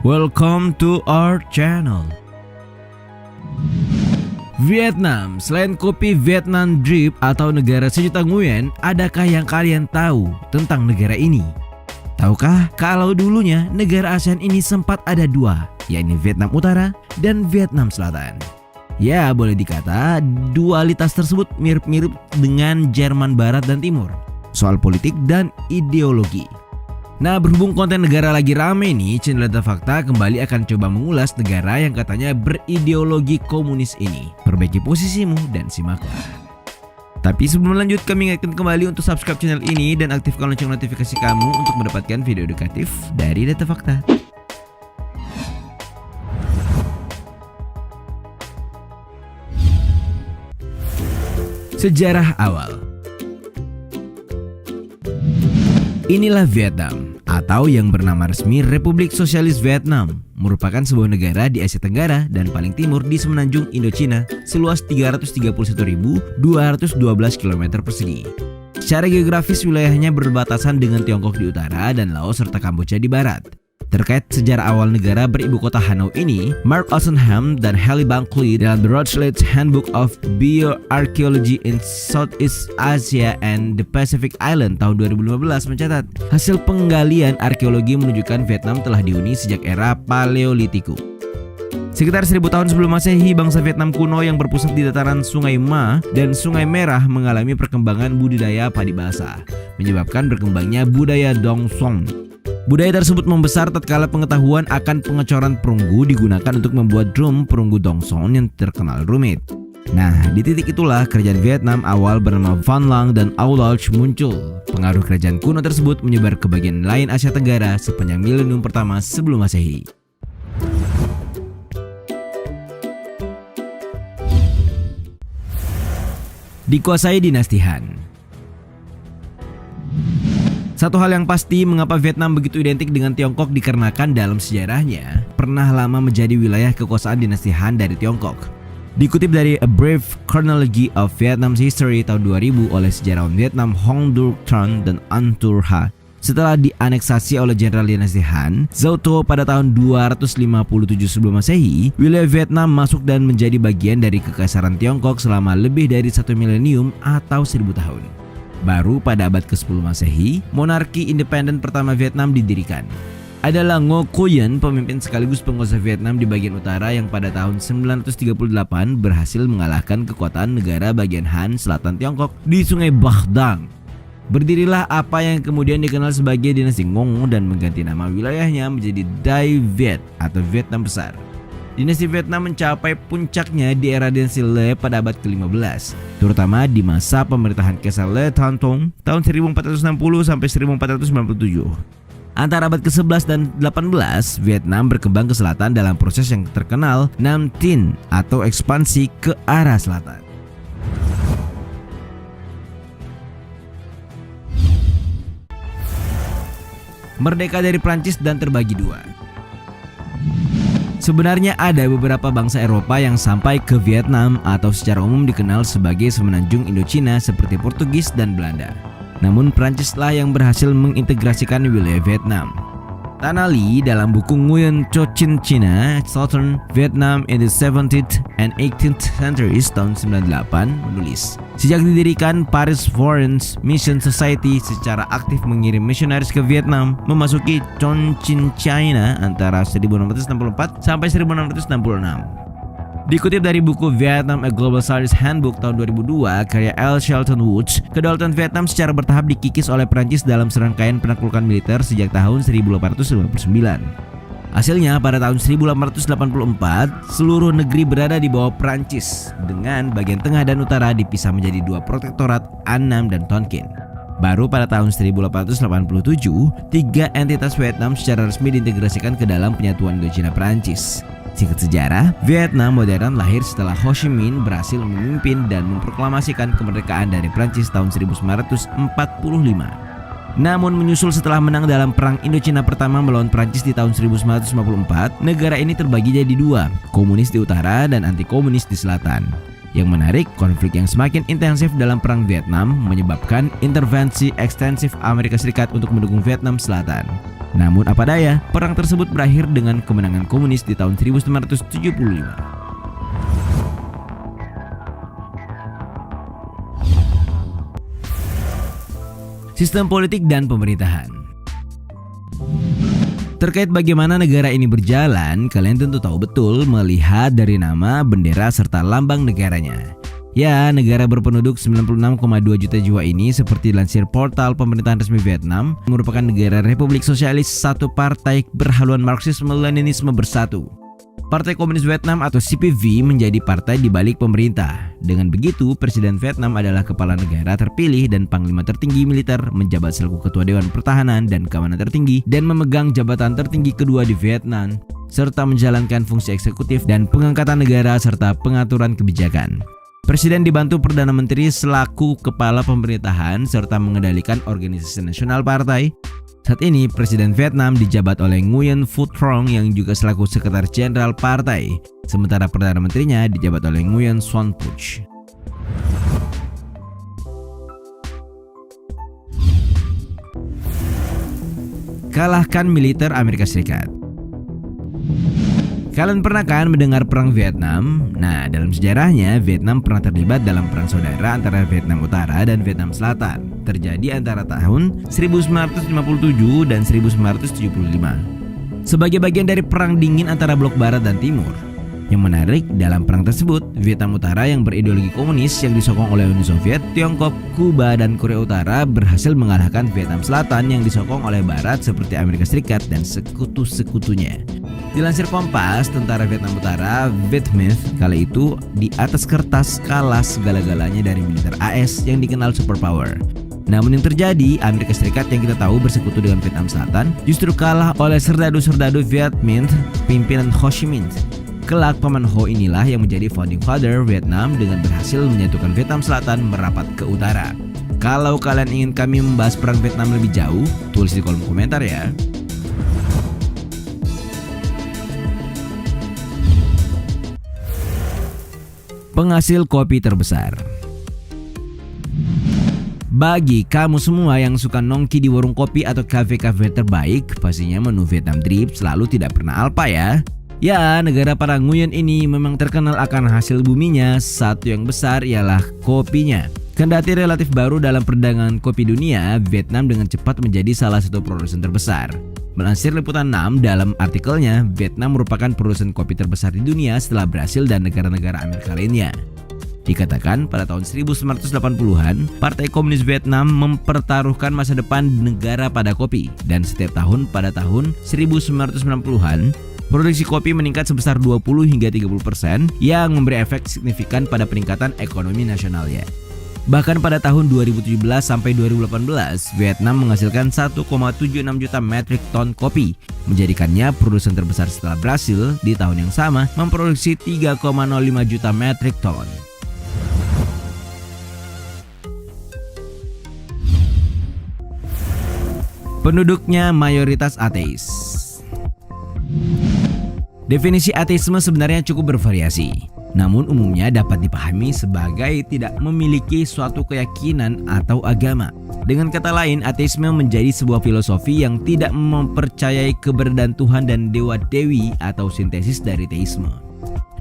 Welcome to our channel. Vietnam, selain kopi Vietnam Drip atau negara sejuta nguyen, adakah yang kalian tahu tentang negara ini? Tahukah kalau dulunya negara ASEAN ini sempat ada dua, yakni Vietnam Utara dan Vietnam Selatan. Ya, boleh dikata dualitas tersebut mirip-mirip dengan Jerman Barat dan Timur soal politik dan ideologi. Nah, berhubung konten negara lagi rame nih, channel Data Fakta kembali akan coba mengulas negara yang katanya berideologi komunis ini. Perbaiki posisimu dan simaklah. Tapi sebelum lanjut, kami ingatkan kembali untuk subscribe channel ini dan aktifkan lonceng notifikasi kamu untuk mendapatkan video edukatif dari Data Fakta. Sejarah awal. Inilah Vietnam, atau yang bernama resmi Republik Sosialis Vietnam, merupakan sebuah negara di Asia Tenggara dan paling timur di semenanjung Indochina seluas 331.212 km persegi. Secara geografis wilayahnya berbatasan dengan Tiongkok di utara dan Laos serta Kamboja di barat. Terkait sejarah awal negara beribu kota Hanoi ini, Mark Osenham dan Hallie Bunkley dalam The Rothschild's Handbook of Bioarchaeology in Southeast Asia and the Pacific Island tahun 2015 mencatat, hasil penggalian arkeologi menunjukkan Vietnam telah dihuni sejak era Paleolitikum. Sekitar 1000 tahun sebelum Masehi, bangsa Vietnam kuno yang berpusat di dataran Sungai Ma dan Sungai Merah mengalami perkembangan budidaya padi basah, menyebabkan berkembangnya budaya Dong Son. Budaya tersebut membesar tatkala pengetahuan akan pengecoran perunggu digunakan untuk membuat drum perunggu Dong Son yang terkenal rumit. Nah, di titik itulah kerajaan Vietnam awal bernama Van Lang dan Au Loch muncul. Pengaruh kerajaan kuno tersebut menyebar ke bagian lain Asia Tenggara sepanjang milenium pertama sebelum Masehi. Dikuasai dinasti Han. Satu hal yang pasti mengapa Vietnam begitu identik dengan Tiongkok dikarenakan dalam sejarahnya pernah lama menjadi wilayah kekuasaan dinasti Han dari Tiongkok. Dikutip dari A Brief Chronology of Vietnam's History tahun 2000 oleh sejarawan Vietnam Hong Duc Tran dan An Tur Ha, setelah dianeksasi oleh jenderal dinasti Han, Giao Tô pada tahun 257 sebelum Masehi, wilayah Vietnam masuk dan menjadi bagian dari kekaisaran Tiongkok selama lebih dari 1 milenium atau 1000 tahun. Baru pada abad ke-10 Masehi, monarki independen pertama Vietnam didirikan. Adalah Ngo Nguyen, pemimpin sekaligus penguasa Vietnam di bagian utara yang pada tahun 938 berhasil mengalahkan kekuatan negara bagian Han selatan Tiongkok di Sungai Bac Dang. Berdirilah apa yang kemudian dikenal sebagai dinasti Ngo dan mengganti nama wilayahnya menjadi Dai Viet atau Vietnam Besar. Dinasti Vietnam mencapai puncaknya di era dinasti Le pada abad ke-15, terutama di masa pemerintahan Kaisar Le Thanh Tong tahun 1460 sampai 1497. Antara abad ke-11 dan 18, Vietnam berkembang ke selatan dalam proses yang terkenal Nam Tin atau ekspansi ke arah selatan. Merdeka dari Prancis dan terbagi dua. Sebenarnya ada beberapa bangsa Eropa yang sampai ke Vietnam atau secara umum dikenal sebagai semenanjung Indochina seperti Portugis dan Belanda. Namun Prancislah yang berhasil mengintegrasikan wilayah Vietnam. Tan Ali dalam buku Nguyen Cho Chin China, Southern Vietnam in the 17th and 18th centuries tahun 98 menulis, sejak didirikan Paris Foreign Mission Society secara aktif mengirim misionaris ke Vietnam memasuki Chon Chin China antara 1664 sampai 1666. Dikutip dari buku Vietnam A Global Studies Handbook tahun 2002 karya L. Shelton Woods, kedaulatan Vietnam secara bertahap dikikis oleh Prancis dalam serangkaian penaklukan militer sejak tahun 1859. Hasilnya pada tahun 1884, seluruh negeri berada di bawah Prancis dengan bagian tengah dan utara dipisah menjadi dua protektorat, Annam dan Tonkin. Baru pada tahun 1887, tiga entitas Vietnam secara resmi diintegrasikan ke dalam penyatuan Indochina Prancis. Singkat sejarah, Vietnam modern lahir setelah Ho Chi Minh berhasil memimpin dan memproklamasikan kemerdekaan dari Prancis tahun 1945. Namun menyusul setelah menang dalam Perang Indochina pertama melawan Prancis di tahun 1954, negara ini terbagi jadi dua, komunis di utara dan anti-komunis di selatan. Yang menarik, konflik yang semakin intensif dalam Perang Vietnam menyebabkan intervensi ekstensif Amerika Serikat untuk mendukung Vietnam Selatan. Namun apa daya, perang tersebut berakhir dengan kemenangan komunis di tahun 1975. Sistem politik dan pemerintahan. Terkait bagaimana negara ini berjalan, kalian tentu tahu betul melihat dari nama, bendera, serta lambang negaranya. Ya, negara berpenduduk 96,2 juta jiwa ini seperti dilansir portal pemerintahan resmi Vietnam, merupakan negara Republik Sosialis satu partai berhaluan Marxisme-Leninisme bersatu. Partai Komunis Vietnam atau CPV menjadi partai di balik pemerintah. Dengan begitu, Presiden Vietnam adalah kepala negara terpilih dan panglima tertinggi militer, menjabat selaku Ketua Dewan Pertahanan dan Keamanan tertinggi, dan memegang jabatan tertinggi kedua di Vietnam, serta menjalankan fungsi eksekutif dan pengangkatan negara serta pengaturan kebijakan. Presiden dibantu Perdana Menteri selaku kepala pemerintahan serta mengendalikan organisasi nasional partai. Saat ini, Presiden Vietnam dijabat oleh Nguyen Phu Trong yang juga selaku Sekretaris Jenderal Partai, sementara Perdana Menterinya dijabat oleh Nguyen Xuan Phuc. Kalahkan militer Amerika Serikat. Kalian pernah kan mendengar Perang Vietnam? Nah, dalam sejarahnya, Vietnam pernah terlibat dalam perang saudara antara Vietnam Utara dan Vietnam Selatan. Terjadi antara tahun 1957 dan 1975. Sebagai bagian dari perang dingin antara blok barat dan timur. Yang menarik, dalam perang tersebut, Vietnam Utara yang berideologi komunis yang disokong oleh Uni Soviet, Tiongkok, Kuba, dan Korea Utara berhasil mengalahkan Vietnam Selatan yang disokong oleh Barat seperti Amerika Serikat dan sekutu-sekutunya. Dilansir Kompas, tentara Vietnam Utara, Viet Minh, kala itu di atas kertas kalah segala-galanya dari militer AS yang dikenal superpower. Namun yang terjadi, Amerika Serikat yang kita tahu bersekutu dengan Vietnam Selatan justru kalah oleh serdadu-serdadu Viet Minh pimpinan Ho Chi Minh. Kelak Paman Ho inilah yang menjadi founding father Vietnam dengan berhasil menyatukan Vietnam Selatan merapat ke utara. Kalau kalian ingin kami membahas perang Vietnam lebih jauh, tulis di kolom komentar ya. Penghasil kopi terbesar. Bagi kamu semua yang suka nongki di warung kopi atau kafe-kafe terbaik, pastinya menu Vietnam Drip selalu tidak pernah alpa ya. Ya, negara para Nguyen ini memang terkenal akan hasil buminya. Satu yang besar ialah kopinya. Kendati relatif baru dalam perdagangan kopi dunia, Vietnam dengan cepat menjadi salah satu produsen terbesar. Melansir Liputan 6 dalam artikelnya, Vietnam merupakan produsen kopi terbesar di dunia setelah Brasil dan negara-negara Amerika lainnya. Dikatakan pada tahun 1980-an, Partai Komunis Vietnam mempertaruhkan masa depan negara pada kopi, dan setiap tahun pada tahun 1990-an, produksi kopi meningkat sebesar 20 hingga 30% yang memberi efek signifikan pada peningkatan ekonomi nasionalnya. Bahkan pada tahun 2017 sampai 2018, Vietnam menghasilkan 1,76 juta metrik ton kopi, menjadikannya produsen terbesar setelah Brasil di tahun yang sama memproduksi 3,05 juta metrik ton. Penduduknya mayoritas ateis. Definisi ateisme sebenarnya cukup bervariasi. Namun umumnya dapat dipahami sebagai tidak memiliki suatu keyakinan atau agama. Dengan kata lain, ateisme menjadi sebuah filosofi yang tidak mempercayai keberadaan Tuhan dan dewa-dewi atau sintesis dari teisme.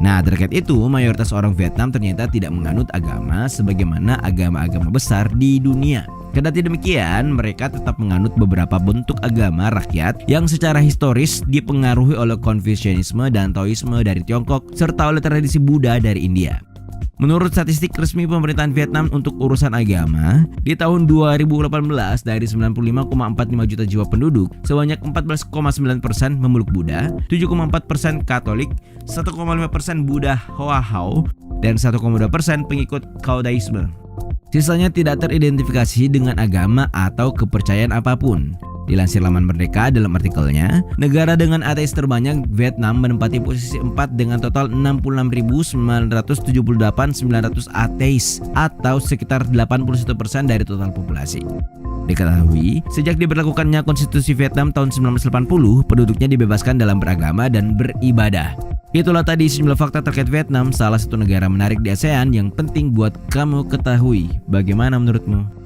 Nah, terkait itu, mayoritas orang Vietnam ternyata tidak menganut agama sebagaimana agama-agama besar di dunia. Kendati demikian, mereka tetap menganut beberapa bentuk agama rakyat yang secara historis dipengaruhi oleh Konfusianisme dan Taoisme dari Tiongkok serta oleh tradisi Buddha dari India. Menurut statistik resmi pemerintahan Vietnam untuk urusan agama, di tahun 2018 dari 95,45 juta jiwa penduduk, sebanyak 14,9% memeluk Buddha, 7,4% Katolik, 1,5% Buddha Hoa Hao, dan 1,2% pengikut Taoisme. Sisanya tidak teridentifikasi dengan agama atau kepercayaan apapun. Dilansir laman Merdeka dalam artikelnya, negara dengan ateis terbanyak Vietnam menempati posisi 4 dengan total 66.978.900 ateis atau sekitar 81% dari total populasi. Diketahui, sejak diberlakukannya Konstitusi Vietnam tahun 1980, penduduknya dibebaskan dalam beragama dan beribadah. Itulah tadi sejumlah fakta terkait Vietnam, salah satu negara menarik di ASEAN yang penting buat kamu ketahui. Bagaimana menurutmu?